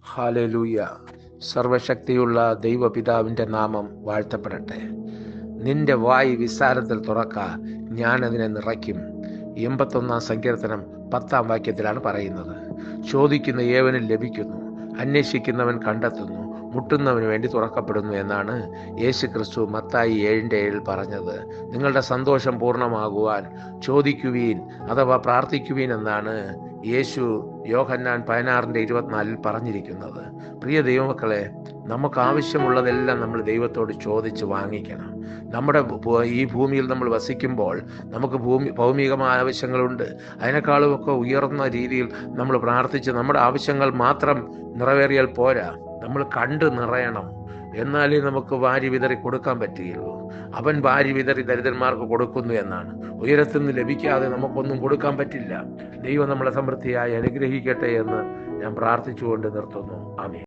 Hallelujah. സർവശക്തിയുള്ള ദൈവപിതാവിൻ്റെ നാമം വാഴ്ത്തപ്പെടട്ടെ. നിന്റെ വായ് വിസ്താരത്തിൽ തുറക്ക, ഞാൻ അതിനെ നിറയ്ക്കും. 81 സങ്കീർത്തനം 10 വാക്യത്തിലാണ് പറയുന്നത്. ചോദിക്കുന്ന ഏവനും ലഭിക്കുന്നു, അന്വേഷിക്കുന്നവൻ കണ്ടെത്തുന്നു, മുട്ടുന്നവന് വേണ്ടി തുറക്കപ്പെടുന്നു എന്നാണ് യേശു ക്രിസ്തു മത്തായി 7:7 പറഞ്ഞത്. നിങ്ങളുടെ സന്തോഷം പൂർണ്ണമാകുവാൻ ചോദിക്കുവീൻ അഥവാ പ്രാർത്ഥിക്കുവീൻ എന്നാണ് യേശു യോഹന്നാൻ 16:24 പറഞ്ഞിരിക്കുന്നത്. പ്രിയ ദൈവമക്കളെ, നമുക്ക് ആവശ്യമുള്ളതെല്ലാം നമ്മൾ ദൈവത്തോട് ചോദിച്ച് വാങ്ങിക്കണം. നമ്മുടെ ഈ ഭൂമിയിൽ നമ്മൾ വസിക്കുമ്പോൾ നമുക്ക് ഭൗമികമായ ആവശ്യങ്ങളുണ്ട്. അതിനേക്കാളുമൊക്കെ ഉയർന്ന രീതിയിൽ നമ്മൾ പ്രാർത്ഥിച്ച് നമ്മുടെ ആവശ്യങ്ങൾ മാത്രം നിറവേറിയാൽ പോരാ, നമ്മൾ കണ്ട് നിറയണം. എന്നാലേ നമുക്ക് വാരി വിതറി കൊടുക്കാൻ പറ്റുകയുള്ളൂ. അവൻ വാരി വിതറി ദരിദ്രന്മാർക്ക് കൊടുക്കുന്നു എന്നാണ്. ഉയരത്തിൽ നിന്ന് ലഭിക്കാതെ നമുക്കൊന്നും കൊടുക്കാൻ പറ്റില്ല. ദൈവം നമ്മളെ സമൃദ്ധിയായി അനുഗ്രഹിക്കട്ടെ എന്ന് ഞാൻ പ്രാർത്ഥിച്ചുകൊണ്ട് നിർത്തുന്നു. ആമേൻ.